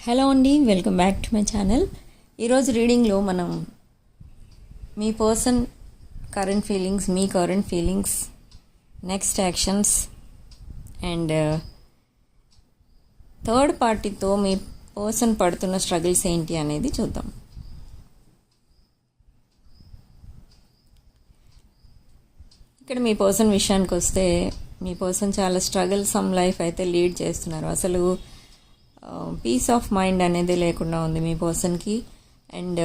Hello అండి, welcome back to my channel. ఈరోజు రీడింగ్లో మనం మీ పర్సన్ కరెంట్ ఫీలింగ్స్, మీ current feelings, next actions and third పార్టీతో మీ పర్సన్ పడుతున్న స్ట్రగుల్స్ ఏంటి అనేది చూద్దాం. ఇక్కడ మీ పర్సన్ విషయానికి వస్తే మీ పర్సన్ చాలా స్ట్రగుల్ సమ్ లైఫ్ అయితే లీడ్ చేస్తున్నారు. అసలు పీస్ ఆఫ్ మైండ్ అనేది లేకుండా ఉంది మీ పర్సన్కి. అండ్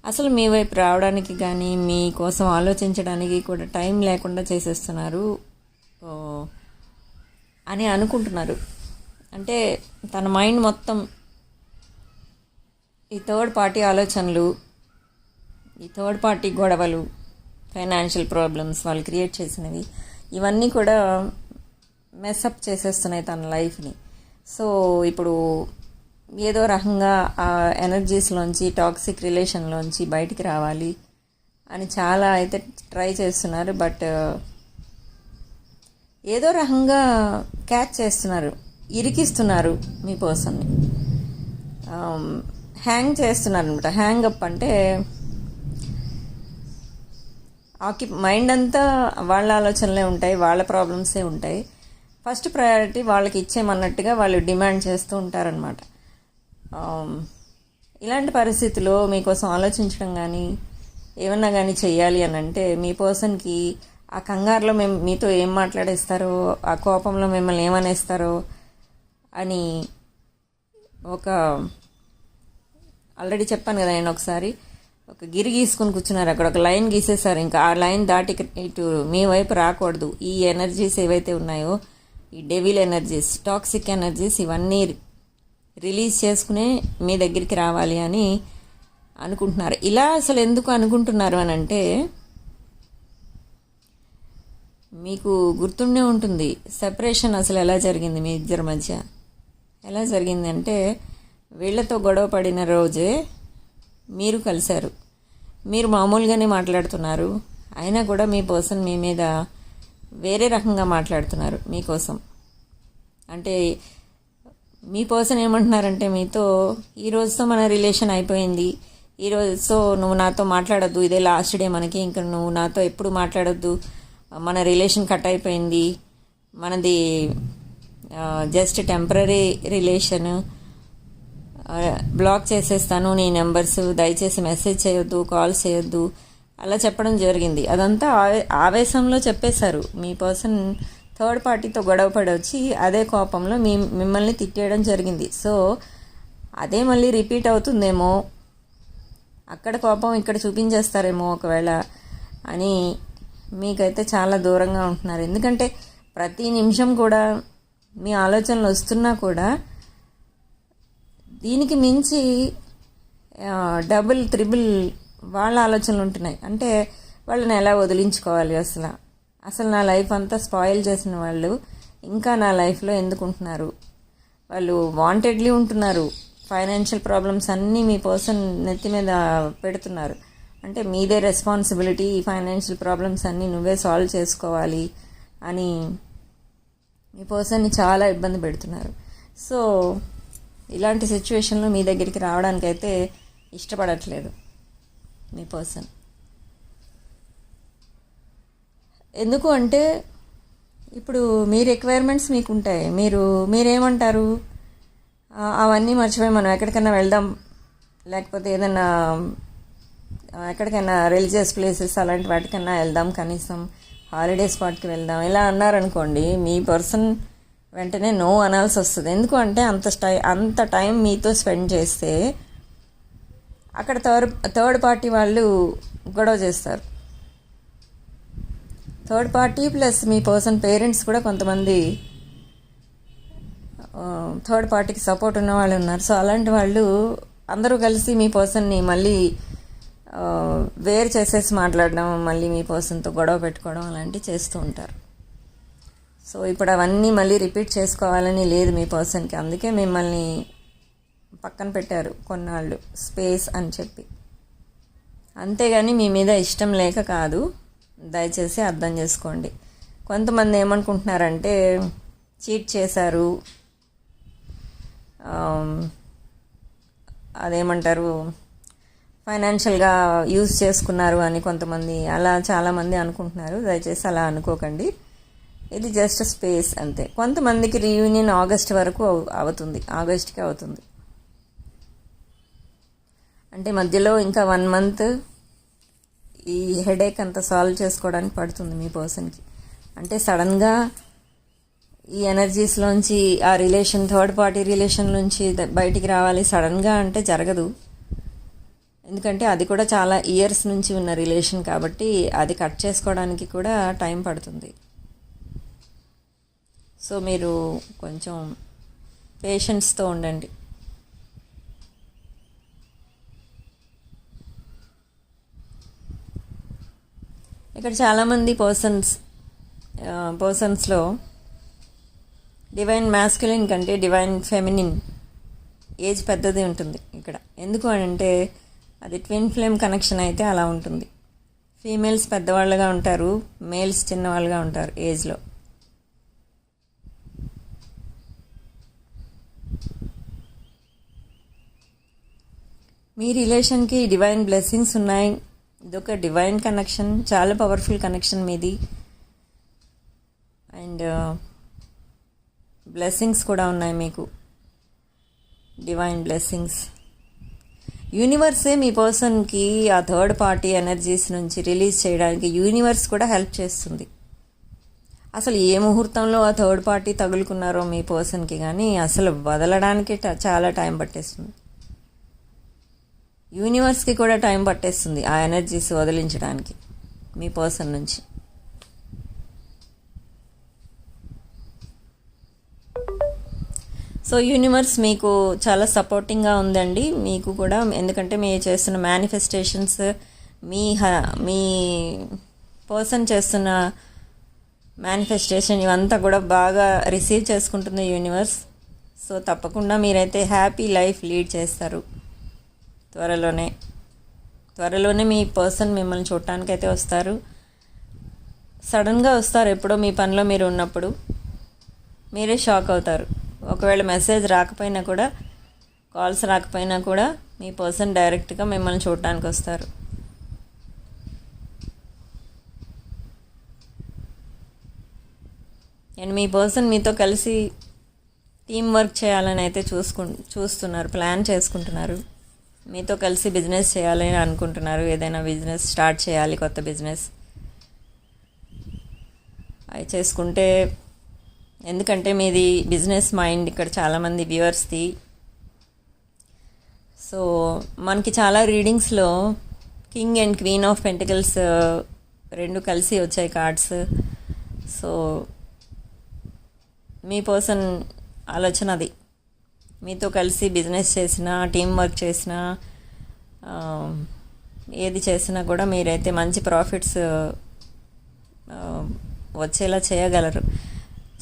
అసలు మీ వైపు రావడానికి కానీ మీకోసం ఆలోచించడానికి కూడా టైం లేకుండా చేసేస్తున్నారు అని అనుకుంటున్నారు. అంటే తన మైండ్ మొత్తం ఈ థర్డ్ పార్టీ ఆలోచనలు, ఈ థర్డ్ పార్టీ గొడవలు, ఫైనాన్షియల్ ప్రాబ్లమ్స్ వాళ్ళు క్రియేట్ చేసినవి ఇవన్నీ కూడా మెస్అప్ చేసేస్తున్నాయి తన లైఫ్ని. సో ఇప్పుడు ఏదో రకంగా ఆ ఎనర్జీస్లోంచి, టాక్సిక్ రిలేషన్లోంచి బయటికి రావాలి అని చాలా అయితే ట్రై చేస్తున్నారు. బట్ ఏదో రకంగా క్యాచ్ చేస్తున్నారు, ఇరికిస్తున్నారు మీ పర్సన్ని, హ్యాంగ్ చేస్తున్నారు అనమాట. హ్యాంగ్ అప్ అంటే మైండ్ అంతా వాళ్ళ ఆలోచనలే ఉంటాయి, వాళ్ళ ప్రాబ్లమ్సే ఉంటాయి. ఫస్ట్ ప్రయారిటీ వాళ్ళకి ఇచ్చేయమన్నట్టుగా వాళ్ళు డిమాండ్ చేస్తూ ఉంటారనమాట. ఇలాంటి పరిస్థితుల్లో మీకోసం ఆలోచించడం కానీ ఏమన్నా కానీ చెయ్యాలి అని అంటే మీ పర్సన్కి ఆ కంగారులో మీతో ఏం మాట్లాడేస్తారో, ఆ కోపంలో మిమ్మల్ని ఏమనేస్తారో అని ఒక ఆల్రెడీ చెప్పాను కదా నేను ఒకసారి, ఒక గిరి గీసుకుని కూర్చున్నారు. అక్కడ ఒక లైన్ గీసేశారు. ఇంకా ఆ లైన్ దాటి ఇటు మీ వైపు రాకూడదు. ఈ ఎనర్జీస్ ఏవైతే ఉన్నాయో, ఈ డెవిల్ ఎనర్జీస్, టాక్సిక్ ఎనర్జీస్ ఇవన్నీ రిలీజ్ చేసుకునే మీ దగ్గరికి రావాలి అని అనుకుంటున్నారు. ఇలా అసలు ఎందుకు అనుకుంటున్నారు అని అంటే మీకు గుర్తుండే ఉంటుంది సెపరేషన్ అసలు ఎలా జరిగింది మీ ఇద్దరి మధ్య. ఎలా జరిగింది అంటే వీళ్ళతో గొడవ పడిన రోజే మీరు కలిశారు. మీరు మామూలుగానే మాట్లాడుతున్నారు, అయినా కూడా మీ పర్సన్ మీ మీద వేరే రకంగా మాట్లాడుతున్నారు మీకోసం. అంటే మీ పర్సన్ ఏమంటున్నారంటే మీతో, ఈ రోజుతో మన రిలేషన్ అయిపోయింది, ఈ రోజుతో నువ్వు నాతో మాట్లాడొద్దు, ఇదే లాస్ట్ డే మనకి, ఇంకా నువ్వు నాతో ఎప్పుడు మాట్లాడొద్దు, మన రిలేషన్ కట్ అయిపోయింది, మనది జస్ట్ టెంపరీ రిలేషన్, బ్లాక్ చేసేస్తాను నీ నెంబర్స్, దయచేసి మెసేజ్ చేయొద్దు, కాల్ చేయొద్దు అలా చెప్పడం జరిగింది. అదంతా ఆవేశంలో చెప్పేశారు. మీ పర్సన్ థర్డ్ పార్టీతో గొడవ పడి వచ్చి అదే కోపంలో మిమ్మల్ని తిట్టేయడం జరిగింది. సో అదే మళ్ళీ రిపీట్ అవుతుందేమో, అక్కడ కోపం ఇక్కడ చూపించేస్తారేమో ఒకవేళ అని మీకైతే చాలా దూరంగా ఉంటున్నారు. ఎందుకంటే ప్రతి నిమిషం కూడా మీ ఆలోచనలు వస్తున్నా కూడా దీనికి మించి డబుల్ త్రిబుల్ వాళ్ళ ఆలోచనలు ఉంటున్నాయి. అంటే వాళ్ళని ఎలా వదిలించుకోవాలి, అసలు నా లైఫ్ అంతా స్పాయిల్ చేసిన వాళ్ళు ఇంకా నా లైఫ్లో ఎందుకు ఉంటున్నారు, వాళ్ళు వాంటెడ్లీ ఉంటున్నారు. ఫైనాన్షియల్ ప్రాబ్లమ్స్ అన్నీ మీ పర్సన్ నెత్తి మీద పెడుతున్నారు. అంటే మీదే రెస్పాన్సిబిలిటీ, ఫైనాన్షియల్ ప్రాబ్లమ్స్ అన్నీ నువ్వే సాల్వ్ చేసుకోవాలి అని మీ పర్సన్ని చాలా ఇబ్బంది పెడుతున్నారు. సో ఇలాంటి సిచ్యువేషన్లో మీ దగ్గరికి రావడానికైతే ఇష్టపడట్లేదు మీ పర్సన్. ఎందుకు అంటే ఇప్పుడు మీ రిక్వైర్మెంట్స్ మీకు ఉంటాయి. మీరేమంటారు, అవన్నీ మర్చిపోయి మనం ఎక్కడికైనా వెళ్దాం, లేకపోతే ఏదైనా ఎక్కడికైనా రిలీజియస్ ప్లేసెస్ అలాంటి వాటికన్నా వెళ్దాం, కనీసం హాలిడే స్పాట్కి వెళ్దాం ఇలా అన్నారనుకోండి, మీ పర్సన్ వెంటనే నో అనాల్సి వస్తుంది. ఎందుకు అంటే అంత టైం మీతో స్పెండ్ చేస్తే అక్కడ థర్డ్ పార్టీ వాళ్ళు గొడవ చేస్తారు. థర్డ్ పార్టీ ప్లస్ మీ పర్సన్ పేరెంట్స్ కూడా కొంతమంది థర్డ్ పార్టీకి సపోర్ట్ ఉన్న వాళ్ళు ఉన్నారు. సో అలాంటి వాళ్ళు అందరూ కలిసి మీ పర్సన్ని మళ్ళీ వేరు చేసేసి మాట్లాడడం, మళ్ళీ మీ పర్సన్తో గొడవ పెట్టుకోవడం అలాంటివి చేస్తూ ఉంటారు. సో ఇప్పుడు అవన్నీ మళ్ళీ రిపీట్ చేసుకోవాలని లేదు మీ పర్సన్కి. అందుకే మిమ్మల్ని పక్కన పెట్టారు కొన్నాళ్ళు, స్పేస్ అని చెప్పి. అంతేగాని మీ మీద ఇష్టం లేక కాదు, దయచేసి అర్థం చేసుకోండి. కొంతమంది ఏమనుకుంటున్నారంటే చీట్ చేశారు, అదేమంటారు, ఫైనాన్షియల్గా యూజ్ చేసుకున్నారు అని కొంతమంది అలా చాలామంది అనుకుంటున్నారు. దయచేసి అలా అనుకోకండి. ఇది జస్ట్ స్పేస్ అంతే. కొంతమందికి రీయూనియన్ ఆగస్ట్ వరకు అవుతుంది, ఆగస్ట్కి అవుతుంది. అంటే మధ్యలో ఇంకా 1 మంత్ ఈ హెడేక్ అంతా సాల్వ్ చేసుకోవడానికి పడుతుంది మీ పర్సన్కి. అంటే సడన్గా ఈ ఎనర్జీస్లోంచి ఆ రిలేషన్, థర్డ్ పార్టీ రిలేషన్ నుంచి బయటికి రావాలి సడన్గా అంటే జరగదు. ఎందుకంటే అది కూడా చాలా ఇయర్స్ నుంచి ఉన్న రిలేషన్ కాబట్టి అది కట్ చేసుకోవడానికి కూడా టైం పడుతుంది. సో మీరు కొంచెం పేషెన్స్తో ఉండండి. ఇక్కడ చాలామంది పర్సన్స్లో డివైన్ మ్యాస్కులిన్ కంటే డివైన్ ఫెమినిన్ ఏజ్ పెద్దది ఉంటుంది ఇక్కడ. ఎందుకు అంటే అది ట్విన్ ఫ్లేమ్ కనెక్షన్ అయితే అలా ఉంటుంది. ఫీమేల్స్ పెద్దవాళ్ళుగా ఉంటారు, మేల్స్ చిన్నవాళ్ళుగా ఉంటారు ఏజ్లో. మీ రిలేషన్కి డివైన్ బ్లెస్సింగ్స్ ఉన్నాయి. ఇదొక డివైన్ కనెక్షన్, చాలా పవర్ఫుల్ కనెక్షన్ మీది. అండ్ బ్లెస్సింగ్స్ కూడా ఉన్నాయి మీకు, డివైన్ బ్లెస్సింగ్స్. యూనివర్సే మీ పర్సన్కి ఆ థర్డ్ పార్టీ ఎనర్జీస్ నుంచి రిలీజ్ చేయడానికి యూనివర్స్ కూడా హెల్ప్ చేస్తుంది. అసలు ఏ ముహూర్తంలో ఆ థర్డ్ పార్టీ తగులుకున్నారో మీ పర్సన్కి కానీ అసలు వదలడానికి చాలా టైం పట్టేస్తుంది. యూనివర్స్కి కూడా టైం పట్టేస్తుంది ఆ ఎనర్జీస్ వదిలించడానికి మీ పర్సన్ నుంచి. సో యూనివర్స్ మీకు చాలా సపోర్టింగ్గా ఉందండి, మీకు కూడా. ఎందుకంటే మీరు చేస్తున్న మేనిఫెస్టేషన్స్, మీ పర్సన్ చేస్తున్న మేనిఫెస్టేషన్ ఇవంతా కూడా బాగా రిసీవ్ చేసుకుంటుంది యూనివర్స్. సో తప్పకుండా మీరైతే హ్యాపీ లైఫ్ లీడ్ చేస్తారు. త్వరలోనే మీ పర్సన్ మిమ్మల్ని చూడటానికైతే వస్తారు. సడన్గా వస్తారు, ఎప్పుడో మీ పనిలో మీరు ఉన్నప్పుడు మీరే షాక్ అవుతారు. ఒకవేళ మెసేజ్ రాకపోయినా కూడా, కాల్స్ రాకపోయినా కూడా మీ పర్సన్ డైరెక్ట్గా మిమ్మల్ని చూడటానికి వస్తారు. అండ్ మీ పర్సన్ మీతో కలిసి టీం వర్క్ చేయాలని అయితే చూస్తున్నారు, ప్లాన్ చేసుకుంటున్నారు. మీతో కలిసి బిజినెస్ చేయాలని అనుకుంటున్నారు. ఏదైనా బిజినెస్ స్టార్ట్ చేయాలి, కొత్త బిజినెస్ అవి చేసుకుంటే. ఎందుకంటే మీది బిజినెస్ మైండ్ ఇక్కడ చాలామంది వ్యూవర్స్ది. సో మనకి చాలా రీడింగ్స్లో king and queen of pentacles రెండు కలిసి వచ్చాయి కార్డ్స్. సో మీ పర్సన్ ఆలోచన అది. మీతో కలిసి బిజినెస్ చేసినా, టీం వర్క్ చేసినా, ఏది చేసినా కూడా మీరైతే మంచి ప్రాఫిట్స్ వచ్చేలా చేయగలరు.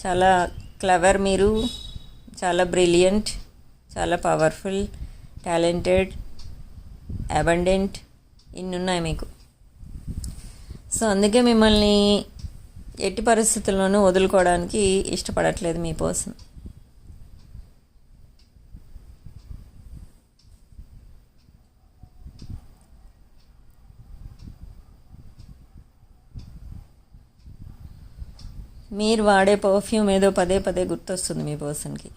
చాలా క్లవర్ మీరు, చాలా బ్రిలియంట్, చాలా పవర్ఫుల్, టాలెంటెడ్, అబండెంట్ ఇన్ని ఉన్నాయి మీకు. సో అందుకే మిమ్మల్ని ఎట్టి పరిస్థితుల్లోనూ వదులుకోవడానికి ఇష్టపడట్లేదు మీ పర్సన్. మీరు వాడే పర్ఫ్యూమ్ ఏదో పదే పదే గుర్తొస్తుంది మీ పర్సన్కి.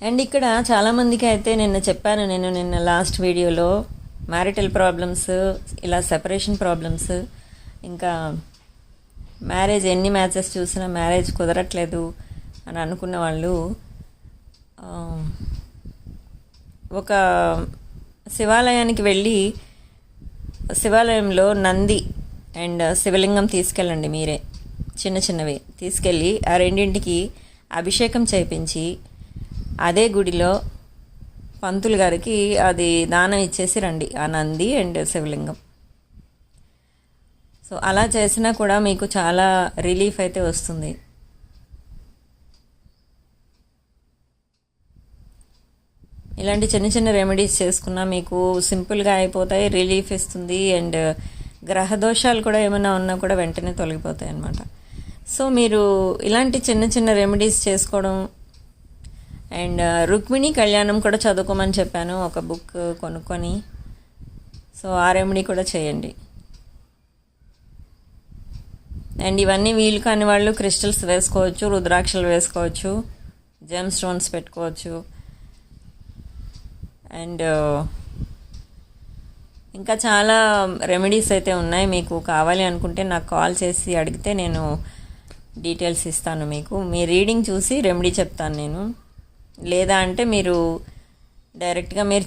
అండ్ ఇక్కడ చాలామందికి అయితే నిన్న లాస్ట్ వీడియోలో మ్యారిటల్ ప్రాబ్లమ్స్, ఇలా సెపరేషన్ ప్రాబ్లమ్స్, ఇంకా మ్యారేజ్ ఎన్ని మ్యాచెస్ చూసినా మ్యారేజ్ కుదరట్లేదు అని అనుకున్న వాళ్ళు ఒక శివాలయానికి వెళ్ళి శివాలయంలో నంది అండ్ శివలింగం తీసుకెళ్ళండి. మీరే చిన్నవి తీసుకెళ్ళి ఆ రెండింటికి అభిషేకం చేయించి అదే గుడిలో పంతులు గారికి అది దానం ఇచ్చేసి రండి, ఆ నంది అండ్ శివలింగం. సో అలా చేసినా కూడా మీకు చాలా రిలీఫ్ అయితే వస్తుంది. ఇలాంటి చిన్న రెమెడీస్ చేసుకున్నా మీకు సింపుల్గా అయిపోతాయి, రిలీఫ్ ఇస్తుంది. అండ్ గ్రహదోషాలు కూడా ఏమైనా ఉన్నా కూడా వెంటనే తొలగిపోతాయి అన్నమాట. సో మీరు ఇలాంటి చిన్న చిన్న రెమెడీస్ చేసుకోవడం, అండ్ రుక్మిణి కళ్యాణం కూడా చదువుకోమని చెప్పాను, ఒక బుక్ కొనుక్కొని. సో ఆ రెమెడీ కూడా చేయండి. అండ్ ఇవన్నీ వీలు కాని వాళ్ళు క్రిస్టల్స్ వేసుకోవచ్చు, రుద్రాక్షలు వేసుకోవచ్చు, జెమ్ స్టోన్స్ పెట్టుకోవచ్చు. అండ్ ఇంకా చాలా రెమెడీస్ అయితే ఉన్నాయి. మీకు కావాలి అనుకుంటే నాకు కాల్ చేసి అడిగితే నేను డీటెయిల్స్ ఇస్తాను మీకు. మీ రీడింగ్ చూసి రెమెడీ చెప్తాను నేను. లేదా అంటే మీరు డైరెక్ట్గా మీరు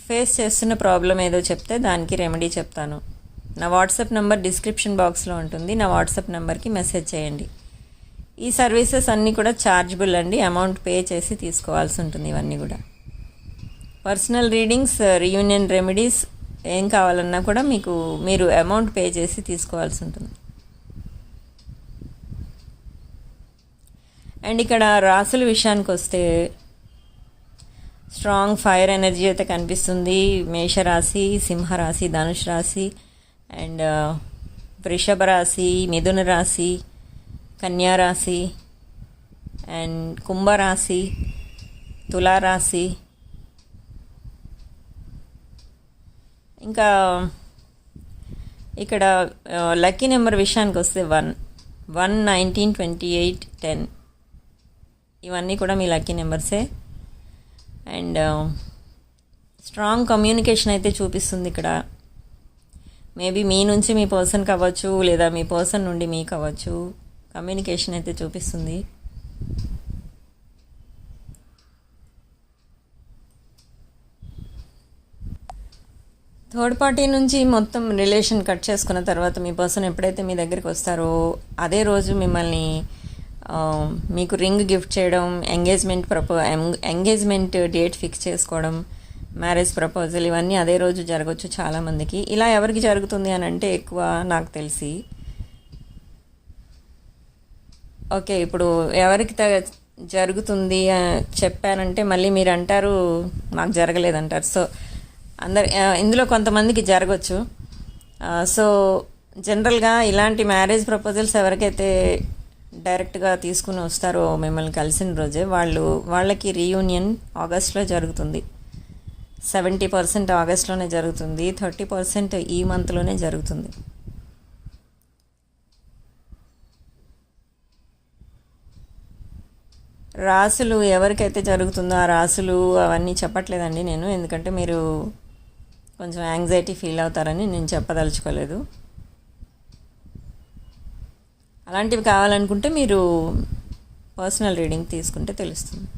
ఫేస్ చేస్తున్న ప్రాబ్లం ఏదో చెప్తే దానికి రెమెడీ చెప్తాను. నా వాట్సాప్ నెంబర్ డిస్క్రిప్షన్ బాక్స్లో ఉంటుంది. నా వాట్సాప్ నెంబర్కి మెసేజ్ చేయండి. ఈ సర్వీసెస్ అన్నీ కూడా ఛార్జబుల్ అండి. అమౌంట్ పే చేసి తీసుకోవాల్సి ఉంటుంది. ఇవన్నీ కూడా పర్సనల్ రీడింగ్స్, రీయూనియన్ రెమెడీస్ ఏం కావాలన్నా కూడా మీరు అమౌంట్ పే చేసి తీసుకోవాల్సి ఉంటుంది. అండ్ ఇక్కడ రాసుల విషయానికి వస్తే స్ట్రాంగ్ ఫైర్ ఎనర్జీ అయితే కనిపిస్తుంది. మేషరాశి, సింహరాశి, ధనుష్ రాశి, అండ్ వృషభ రాశి, మిథున రాశి, కన్యా రాశి, అండ్ కుంభరాశి, తులారాశి. ఇంకా ఇక్కడ లక్కీ నెంబర్ విషయానికి వస్తే 1, 19, 28, 10 ఇవన్నీ కూడా మీ లక్కీ నెంబర్సే. అండ్ స్ట్రాంగ్ కమ్యూనికేషన్ అయితే చూపిస్తుంది ఇక్కడ. మేబీ మీ నుంచి మీ పర్సన్కి అవ్వచ్చు, లేదా మీ పర్సన్ నుండి మీకు అవ్వచ్చు. కమ్యూనికేషన్ అయితే చూపిస్తుంది. థర్డ్ పార్టీ నుంచి మొత్తం రిలేషన్ కట్ చేసుకున్న తర్వాత మీ పర్సన్ ఎప్పుడైతే మీ దగ్గరికి వస్తారో అదే రోజు మిమ్మల్ని మీకు రింగ్ గిఫ్ట్ చేయడం, ఎంగేజ్మెంట్ డేట్ ఫిక్స్ చేసుకోవడం, మ్యారేజ్ ప్రపోజల్, ఇవన్నీ అదే రోజు జరగవచ్చు చాలామందికి. ఇలా ఎవరికి జరుగుతుంది అని అంటే ఎక్కువ నాకు తెలిసి ఓకే ఇప్పుడు ఎవరికి జరుగుతుంది చెప్పానంటే మళ్ళీ మీరు అంటారు నాకు జరగలేదంటారు. సో ఇందులో కొంతమందికి జరగవచ్చు. సో జనరల్గా ఇలాంటి మ్యారేజ్ ప్రపోజల్స్ ఎవరికైతే డైరెక్ట్గా తీసుకుని వస్తారో మిమ్మల్ని కలిసిన రోజే వాళ్ళకి రీయూనియన్ ఆగస్ట్లో జరుగుతుంది. 70% ఆగస్ట్లోనే జరుగుతుంది, 30% ఈ మంత్లోనే జరుగుతుంది. రాసులు ఎవరికైతే జరుగుతుందో ఆ రాసులు అవన్నీ చెప్పట్లేదండి నేను, ఎందుకంటే మీరు కొంచెం యాంగ్జైటీ ఫీల్ అవుతారని నేను చెప్పదలుచుకోలేదు. అలాంటివి కావాలనుకుంటే మీరు పర్సనల్ రీడింగ్ తీసుకుంటే తెలుస్తుంది.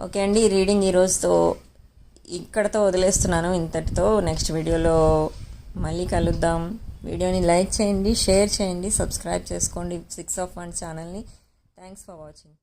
ఓకే అండి, ఈ రీడింగ్ ఈరోజుతో ఇక్కడతో వదిలేస్తున్నాను. ఇంతటితో నెక్స్ట్ వీడియోలో మళ్ళీ కలుద్దాం. వీడియోని లైక్ చేయండి, షేర్ చేయండి, సబ్స్క్రైబ్ చేసుకోండి 6 of 1 ఛానల్ని. Thanks for watching.